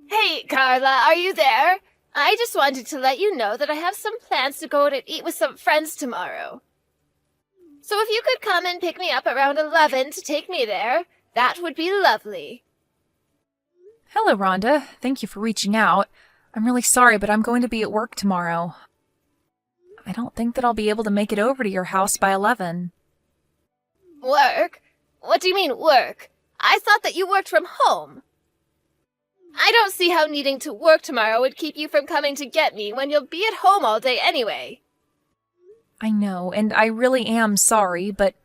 Hey, Carla, are you there? I just wanted to let you know that I have some plans to go to eat with some friends tomorrow. So if you could come and pick me up around 11 to take me there, that would be lovely. Hello, Rhonda. Thank you for reaching out. I'm really sorry, but I'm going to be at work tomorrow. I don't think that I'll be able to make it over to your house by 11. Work? What do you mean, work? I thought that you worked from home. I don't see how needing to work tomorrow would keep you from coming to get me when you'll be at home all day anyway. I know, and I really am sorry, but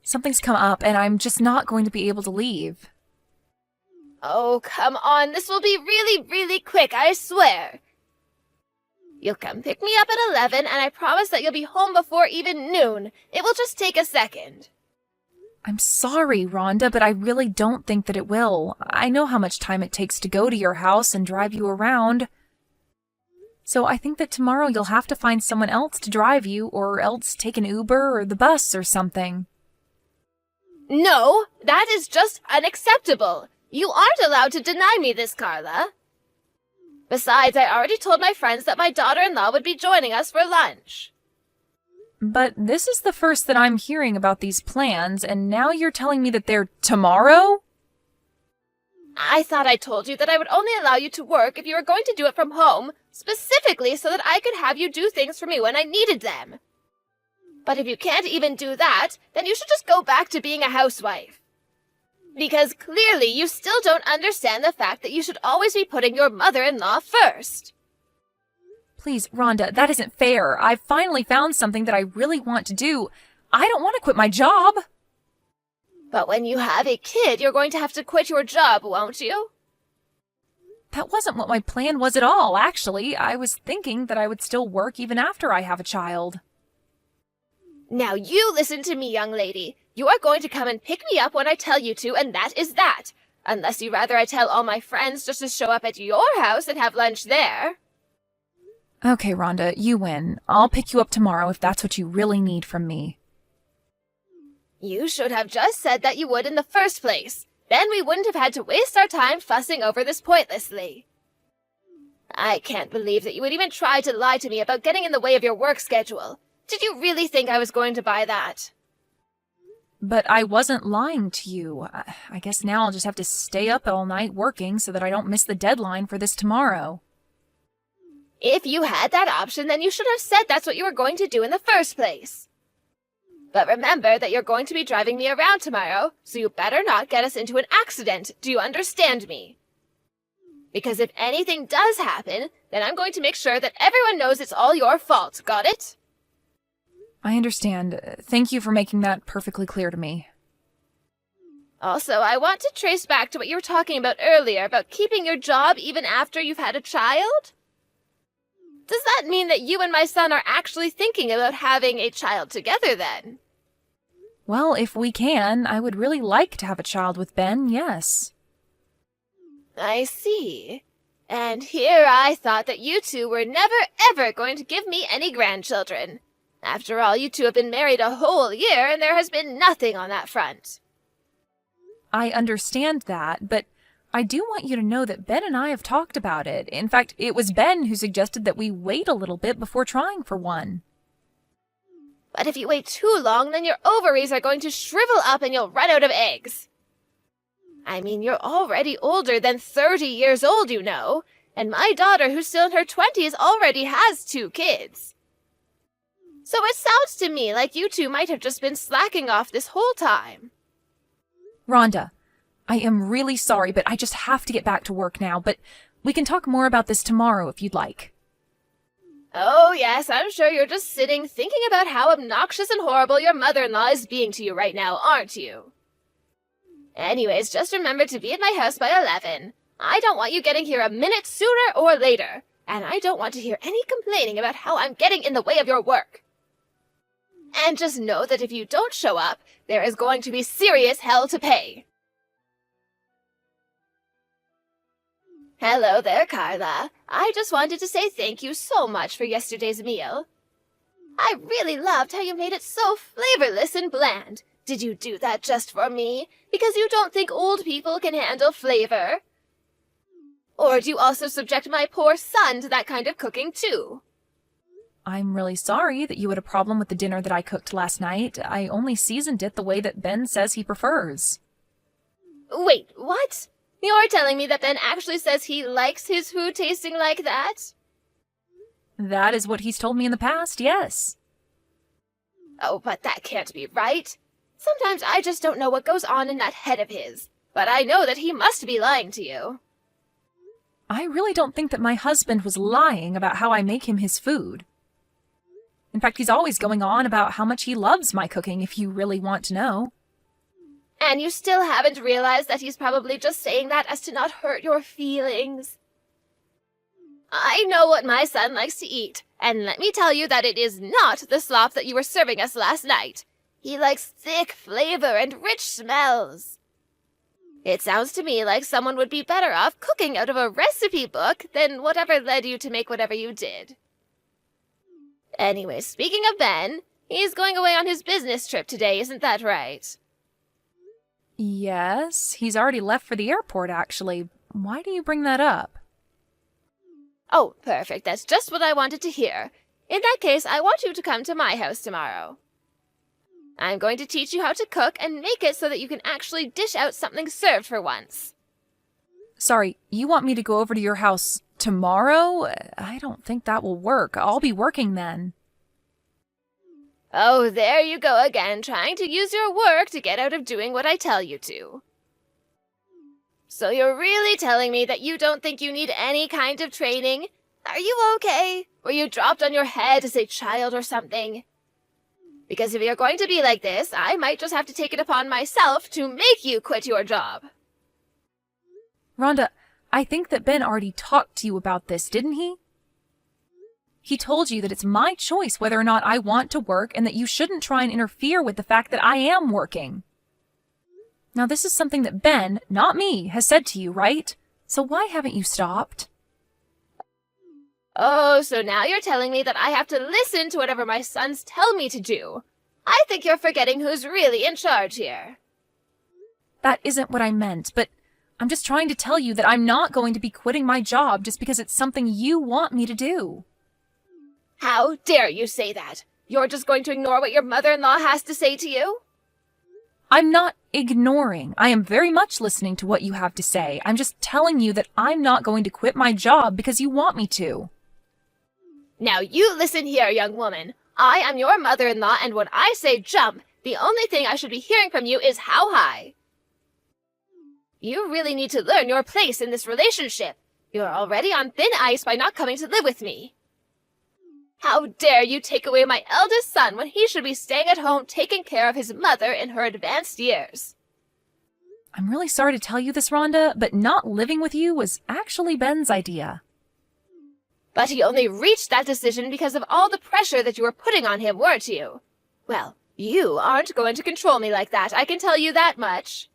something's come up and I'm just not going to be able to leave. Oh, come on. This will be really, really quick, I swear. You'll come pick me up at 11, and I promise that you'll be home before even noon. It will just take a second. I'm sorry, Rhonda, but I really don't think that it will. I know how much time it takes to go to your house and drive you around. So I think that tomorrow you'll have to find someone else to drive you, or else take an Uber or the bus or something. No, that is just unacceptable. You aren't allowed to deny me this, Carla. Besides, I already told my friends that my daughter-in-law would be joining us for lunch. But this is the first that I'm hearing about these plans, and now you're telling me that they're tomorrow? I thought I told you that I would only allow you to work if you were going to do it from home, specifically so that I could have you do things for me when I needed them. But if you can't even do that, then you should just go back to being a housewife. Because clearly you still don't understand the fact that you should always be putting your mother-in-law first. Please, Rhonda, that isn't fair. I've finally found something that I really want to do. I don't want to quit my job. But when you have a kid, you're going to have to quit your job, won't you? That wasn't what my plan was at all, actually. I was thinking that I would still work even after I have a child. Now you listen to me, young lady. You are going to come and pick me up when I tell you to, and that is that. Unless you rather I tell all my friends just to show up at your house and have lunch there. Okay, Rhonda, you win. I'll pick you up tomorrow if that's what you really need from me. You should have just said that you would in the first place. Then we wouldn't have had to waste our time fussing over this pointlessly. I can't believe that you would even try to lie to me about getting in the way of your work schedule. Did you really think I was going to buy that? But I wasn't lying to you. I guess now I'll just have to stay up all night working so that I don't miss the deadline for this tomorrow. If you had that option, then you should have said that's what you were going to do in the first place. But remember that you're going to be driving me around tomorrow, so you better not get us into an accident. Do you understand me? Because if anything does happen, then I'm going to make sure that everyone knows it's all your fault. Got it? I understand. Thank you for making that perfectly clear to me. Also, I want to trace back to what you were talking about earlier, about keeping your job even after you've had a child. Does that mean that you and my son are actually thinking about having a child together then? Well, if we can, I would really like to have a child with Ben, yes. I see. And here I thought that you two were never ever going to give me any grandchildren. After all, you two have been married a whole year, and there has been nothing on that front. I understand that, but I do want you to know that Ben and I have talked about it. In fact, it was Ben who suggested that we wait a little bit before trying for one. But if you wait too long, then your ovaries are going to shrivel up and you'll run out of eggs. I mean, you're already older than 30 years old, you know, and my daughter, who's still in her 20s, already has 2 kids. So it sounds to me like you two might have just been slacking off this whole time. Rhonda, I am really sorry, but I just have to get back to work now, but we can talk more about this tomorrow if you'd like. Oh, yes, I'm sure you're just sitting thinking about how obnoxious and horrible your mother-in-law is being to you right now, aren't you? Anyways, just remember to be at my house by 11. I don't want you getting here a minute sooner or later, and I don't want to hear any complaining about how I'm getting in the way of your work. And just know that if you don't show up, there is going to be serious hell to pay. Hello there, Carla. I just wanted to say thank you so much for yesterday's meal. I really loved how you made it so flavorless and bland. Did you do that just for me? Because you don't think old people can handle flavor? Or do you also subject my poor son to that kind of cooking too? I'm really sorry that you had a problem with the dinner that I cooked last night. I only seasoned it the way that Ben says he prefers. Wait, what? You're telling me that Ben actually says he likes his food tasting like that? That is what he's told me in the past, yes. Oh, but that can't be right. Sometimes I just don't know what goes on in that head of his. But I know that he must be lying to you. I really don't think that my husband was lying about how I make him his food. In fact, he's always going on about how much he loves my cooking, if you really want to know. And you still haven't realized that he's probably just saying that as to not hurt your feelings. I know what my son likes to eat, and let me tell you that it is not the slop that you were serving us last night. He likes thick flavor and rich smells. It sounds to me like someone would be better off cooking out of a recipe book than whatever led you to make whatever you did. Anyway, speaking of Ben, he's going away on his business trip today, isn't that right? Yes, he's already left for the airport, actually. Why do you bring that up? Oh, perfect. That's just what I wanted to hear. In that case, I want you to come to my house tomorrow. I'm going to teach you how to cook and make it so that you can actually dish out something served for once. Sorry, you want me to go over to your house tomorrow? I don't think that will work. I'll be working then. Oh, there you go again, trying to use your work to get out of doing what I tell you to. So you're really telling me that you don't think you need any kind of training? Are you okay? Were you dropped on your head as a child or something? Because if you're going to be like this, I might just have to take it upon myself to make you quit your job. Rhonda, I think that Ben already talked to you about this, didn't he? He told you that it's my choice whether or not I want to work and that you shouldn't try and interfere with the fact that I am working. Now, this is something that Ben, not me, has said to you, right? So why haven't you stopped? Oh, so now you're telling me that I have to listen to whatever my sons tell me to do. I think you're forgetting who's really in charge here. That isn't what I meant, but I'm just trying to tell you that I'm not going to be quitting my job just because it's something you want me to do. How dare you say that? You're just going to ignore what your mother-in-law has to say to you? I'm not ignoring. I am very much listening to what you have to say. I'm just telling you that I'm not going to quit my job because you want me to. Now you listen here, young woman. I am your mother-in-law, and when I say jump, the only thing I should be hearing from you is how high. You really need to learn your place in this relationship. You're already on thin ice by not coming to live with me. How dare you take away my eldest son when he should be staying at home taking care of his mother in her advanced years? I'm really sorry to tell you this, Rhonda, but not living with you was actually Ben's idea. But he only reached that decision because of all the pressure that you were putting on him, weren't you? Well, you aren't going to control me like that, I can tell you that much.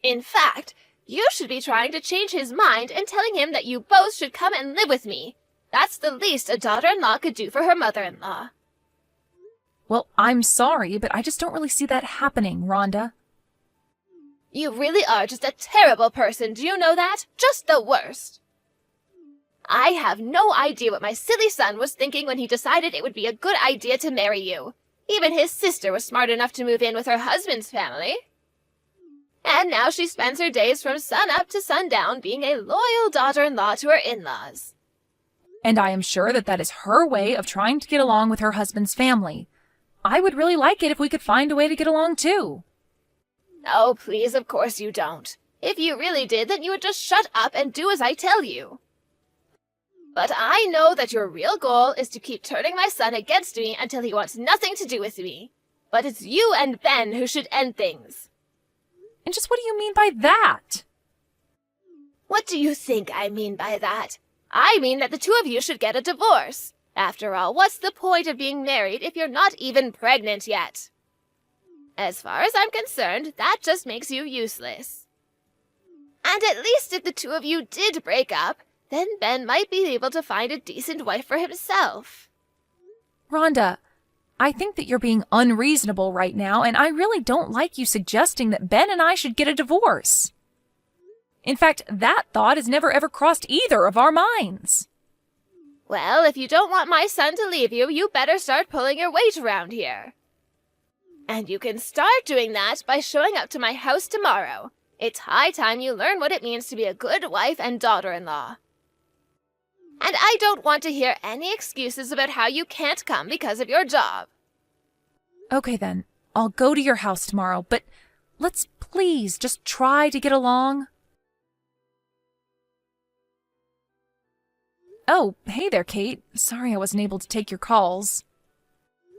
In fact, you should be trying to change his mind and telling him that you both should come and live with me. That's the least a daughter-in-law could do for her mother-in-law. Well, I'm sorry, but I just don't really see that happening, Rhonda. You really are just a terrible person, do you know that? Just the worst. I have no idea what my silly son was thinking when he decided it would be a good idea to marry you. Even his sister was smart enough to move in with her husband's family. And now she spends her days from sun-up to sundown being a loyal daughter-in-law to her in-laws. And I am sure that that is her way of trying to get along with her husband's family. I would really like it if we could find a way to get along too. Oh, please, of course you don't. If you really did, then you would just shut up and do as I tell you. But I know that your real goal is to keep turning my son against me until he wants nothing to do with me. But it's you and Ben who should end things. And just what do you mean by that? What do you think I mean by that? I mean that the two of you should get a divorce. After all, what's the point of being married if you're not even pregnant yet? As far as I'm concerned, that just makes you useless. And at least if the two of you did break up, then Ben might be able to find a decent wife for himself. Rhonda, I think that you're being unreasonable right now, and I really don't like you suggesting that Ben and I should get a divorce. In fact, that thought has never ever crossed either of our minds. Well, if you don't want my son to leave you, you better start pulling your weight around here. And you can start doing that by showing up to my house tomorrow. It's high time you learn what it means to be a good wife and daughter-in-law. And I don't want to hear any excuses about how you can't come because of your job. Okay then, I'll go to your house tomorrow, but let's please just try to get along. Oh, hey there, Kate. Sorry I wasn't able to take your calls.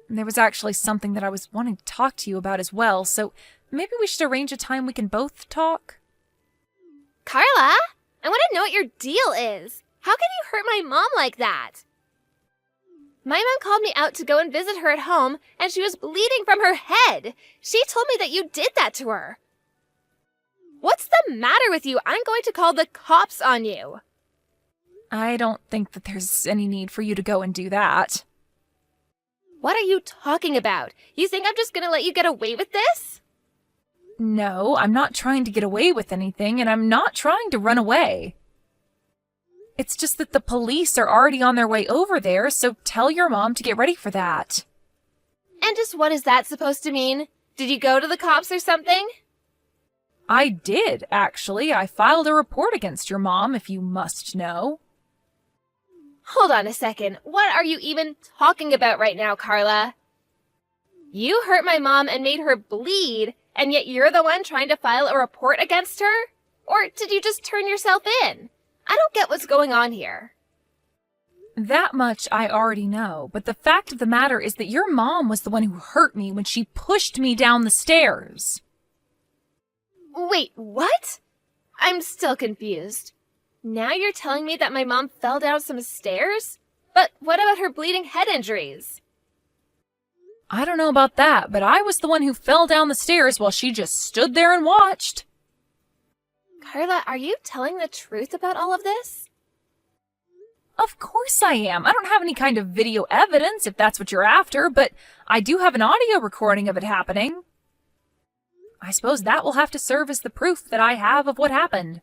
There was actually something that I was wanting to talk to you about as well, so maybe we should arrange a time we can both talk. Carla, I want to know what your deal is. How can you hurt my mom like that? My mom called me out to go and visit her at home, and she was bleeding from her head. She told me that you did that to her. What's the matter with you? I'm going to call the cops on you. I don't think that there's any need for you to go and do that. What are you talking about? You think I'm just going to let you get away with this? No, I'm not trying to get away with anything, and I'm not trying to run away. It's just that the police are already on their way over there, so tell your mom to get ready for that. And just what is that supposed to mean? Did you go to the cops or something? I did, actually. I filed a report against your mom, if you must know. Hold on a second. What are you even talking about right now, Carla? You hurt my mom and made her bleed, and yet you're the one trying to file a report against her? Or did you just turn yourself in? I don't get what's going on here. That much I already know, but the fact of the matter is that your mom was the one who hurt me when she pushed me down the stairs. Wait, what? I'm still confused. Now you're telling me that my mom fell down some stairs? But what about her bleeding head injuries? I don't know about that, but I was the one who fell down the stairs while she just stood there and watched. Carla, are you telling the truth about all of this? Of course I am. I don't have any kind of video evidence, if that's what you're after, but I do have an audio recording of it happening. I suppose that will have to serve as the proof that I have of what happened.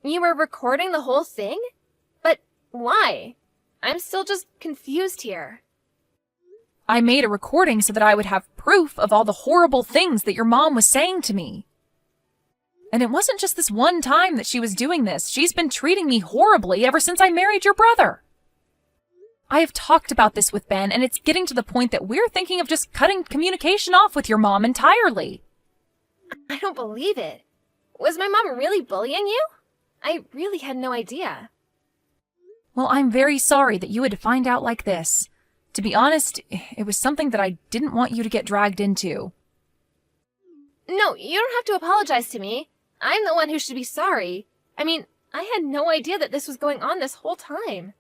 You were recording the whole thing? But why? I'm still just confused here. I made a recording so that I would have proof of all the horrible things that your mom was saying to me. And it wasn't just this one time that she was doing this. She's been treating me horribly ever since I married your brother. I have talked about this with Ben, and it's getting to the point that we're thinking of just cutting communication off with your mom entirely. I don't believe it. Was my mom really bullying you? I really had no idea. Well, I'm very sorry that you had to find out like this. To be honest, it was something that I didn't want you to get dragged into. No, you don't have to apologize to me. I'm the one who should be sorry. I mean, I had no idea that this was going on this whole time.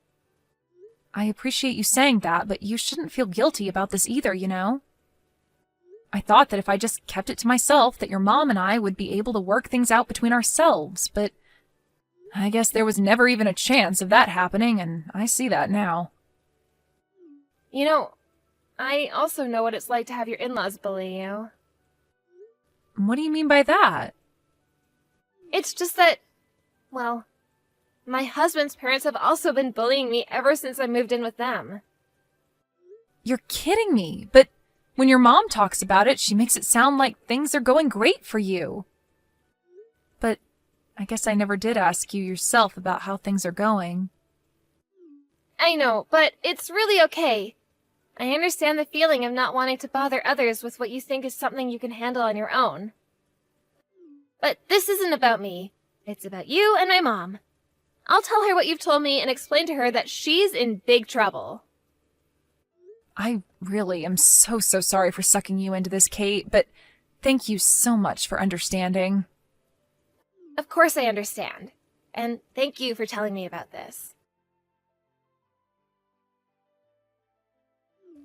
I appreciate you saying that, but you shouldn't feel guilty about this either, you know? I thought that if I just kept it to myself, that your mom and I would be able to work things out between ourselves, but I guess there was never even a chance of that happening, and I see that now. You know, I also know what it's like to have your in-laws bully you. What do you mean by that? It's just that, well, my husband's parents have also been bullying me ever since I moved in with them. You're kidding me, but when your mom talks about it, she makes it sound like things are going great for you. But I guess I never did ask you yourself about how things are going. I know, but it's really okay. I understand the feeling of not wanting to bother others with what you think is something you can handle on your own. But this isn't about me. It's about you and my mom. I'll tell her what you've told me and explain to her that she's in big trouble. I really am so sorry for sucking you into this, Kate, but thank you so much for understanding. Of course I understand. And thank you for telling me about this.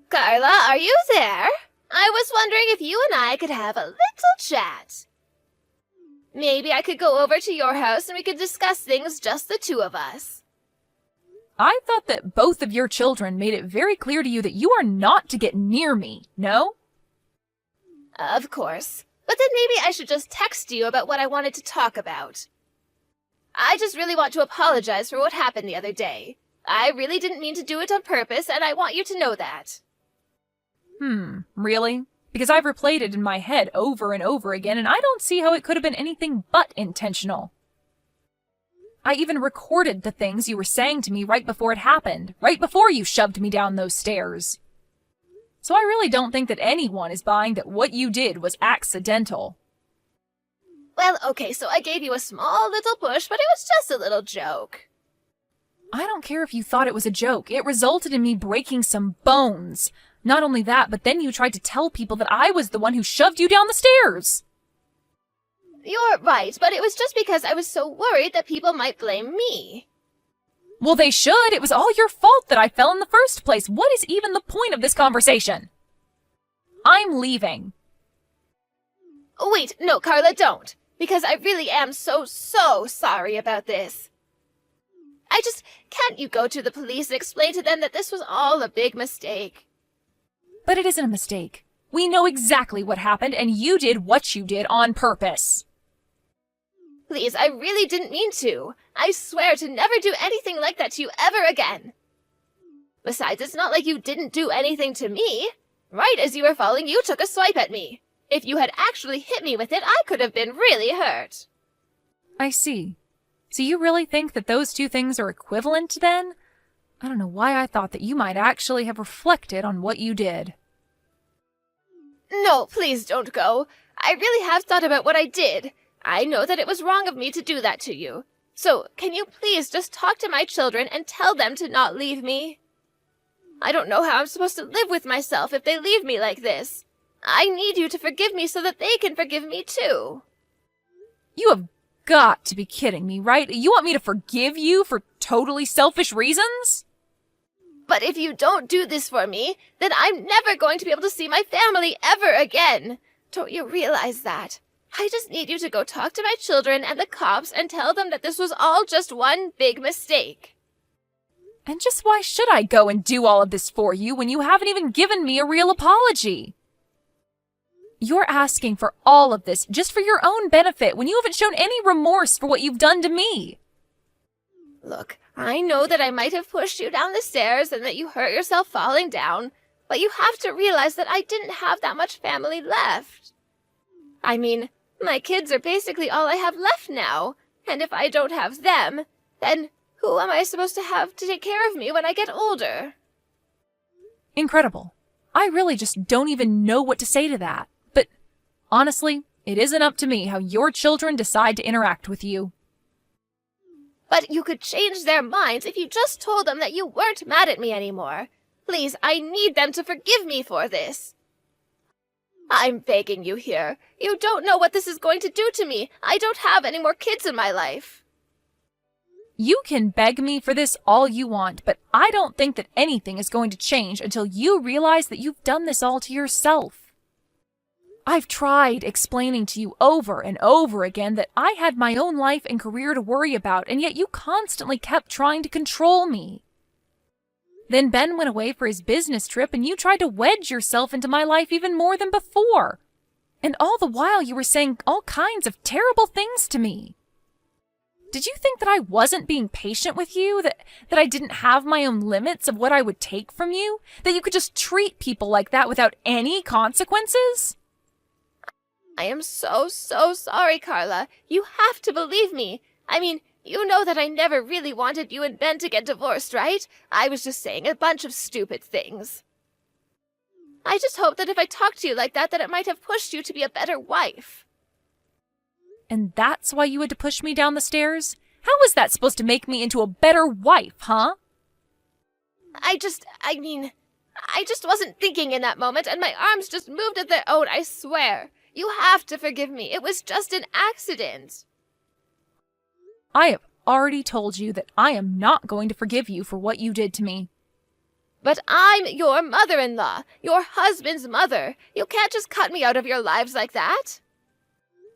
Carla, are you there? I was wondering if you and I could have a little chat. Maybe I could go over to your house and we could discuss things just the two of us. I thought that both of your children made it very clear to you that you are not to get near me, no? Of course. But then maybe I should just text you about what I wanted to talk about. I just really want to apologize for what happened the other day. I really didn't mean to do it on purpose, and I want you to know that. Really? Because I've replayed it in my head over and over again, and I don't see how it could have been anything but intentional. I even recorded the things you were saying to me right before it happened, right before you shoved me down those stairs. So I really don't think that anyone is buying that what you did was accidental. Well, okay, so I gave you a small little push, but it was just a little joke. I don't care if you thought it was a joke. It resulted in me breaking some bones. Not only that, but then you tried to tell people that I was the one who shoved you down the stairs. You're right, but it was just because I was so worried that people might blame me. Well, they should. It was all your fault that I fell in the first place. What is even the point of this conversation? I'm leaving. Oh, wait, no, Carla, don't. Because I really am so sorry about this. Can't you go to the police and explain to them that this was all a big mistake? But it isn't a mistake. We know exactly what happened, and you did what you did on purpose. Please, I really didn't mean to. I swear to never do anything like that to you ever again. Besides, it's not like you didn't do anything to me. Right as you were falling, you took a swipe at me. If you had actually hit me with it, I could have been really hurt. I see. So you really think that those two things are equivalent, then? I don't know why I thought that you might actually have reflected on what you did. No, please don't go. I really have thought about what I did. I know that it was wrong of me to do that to you. So, can you please just talk to my children and tell them to not leave me? I don't know how I'm supposed to live with myself if they leave me like this. I need you to forgive me so that they can forgive me too. You have got to be kidding me, right? You want me to forgive you for totally selfish reasons? But if you don't do this for me, then I'm never going to be able to see my family ever again. Don't you realize that? I just need you to go talk to my children and the cops and tell them that this was all just one big mistake. And just why should I go and do all of this for you when you haven't even given me a real apology? You're asking for all of this just for your own benefit when you haven't shown any remorse for what you've done to me. Look, I know that I might have pushed you down the stairs and that you hurt yourself falling down, but you have to realize that I didn't have that much family left. I mean, my kids are basically all I have left now, and if I don't have them, then who am I supposed to have to take care of me when I get older? Incredible. I really just don't even know what to say to that. But honestly, it isn't up to me how your children decide to interact with you. But you could change their minds if you just told them that you weren't mad at me anymore. Please, I need them to forgive me for this. I'm begging you here. You don't know what this is going to do to me. I don't have any more kids in my life. You can beg me for this all you want, but I don't think that anything is going to change until you realize that you've done this all to yourself. I've tried explaining to you over and over again that I had my own life and career to worry about, and yet you constantly kept trying to control me. Then Ben went away for his business trip, and you tried to wedge yourself into my life even more than before. And all the while you were saying all kinds of terrible things to me. Did you think that I wasn't being patient with you? That I didn't have my own limits of what I would take from you? That you could just treat people like that without any consequences? I am so sorry, Carla. You have to believe me. I mean, you know that I never really wanted you and Ben to get divorced, right? I was just saying a bunch of stupid things. I just hoped that if I talked to you like that it might have pushed you to be a better wife. And that's why you had to push me down the stairs? How was that supposed to make me into a better wife, huh? I just wasn't thinking in that moment, and my arms just moved of their own, I swear. You have to forgive me. It was just an accident. I have already told you that I am not going to forgive you for what you did to me. But I'm your mother-in-law, your husband's mother. You can't just cut me out of your lives like that.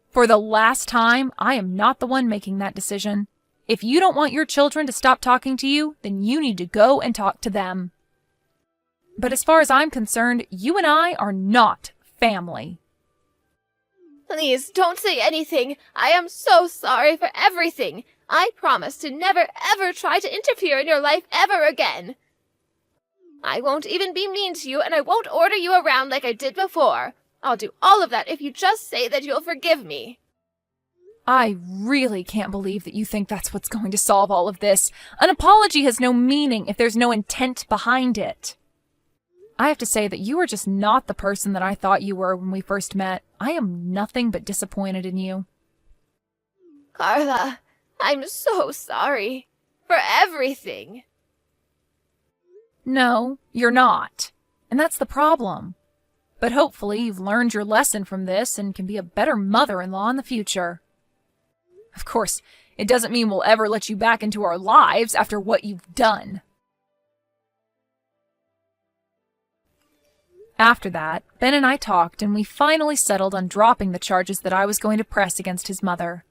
For the last time, I am not the one making that decision. If you don't want your children to stop talking to you, then you need to go and talk to them. But as far as I'm concerned, you and I are not family. Please, don't say anything. I am so sorry for everything. I promise to never ever try to interfere in your life ever again. I won't even be mean to you, and I won't order you around like I did before. I'll do all of that if you just say that you'll forgive me. I really can't believe that you think that's what's going to solve all of this. An apology has no meaning if there's no intent behind it. I have to say that you are just not the person that I thought you were when we first met. I am nothing but disappointed in you. Carla, I'm so sorry. For everything. No, you're not. And that's the problem. But hopefully you've learned your lesson from this and can be a better mother-in-law in the future. Of course, it doesn't mean we'll ever let you back into our lives after what you've done. After that, Ben and I talked, and we finally settled on dropping the charges that I was going to press against his mother.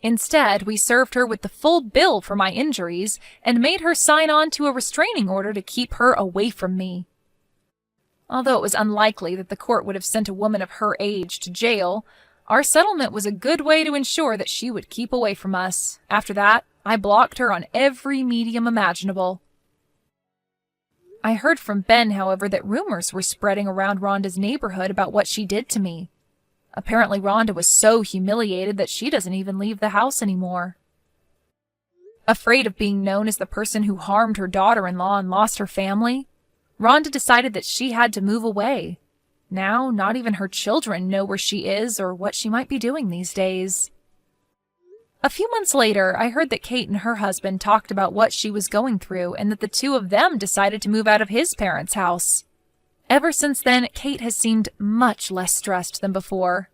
Instead, we served her with the full bill for my injuries and made her sign on to a restraining order to keep her away from me. Although it was unlikely that the court would have sent a woman of her age to jail, our settlement was a good way to ensure that she would keep away from us. After that, I blocked her on every medium imaginable. I heard from Ben, however, that rumors were spreading around Rhonda's neighborhood about what she did to me. Apparently, Rhonda was so humiliated that she doesn't even leave the house anymore. Afraid of being known as the person who harmed her daughter-in-law and lost her family, Rhonda decided that she had to move away. Now, not even her children know where she is or what she might be doing these days. A few months later, I heard that Kate and her husband talked about what she was going through and that the two of them decided to move out of his parents' house. Ever since then, Kate has seemed much less stressed than before.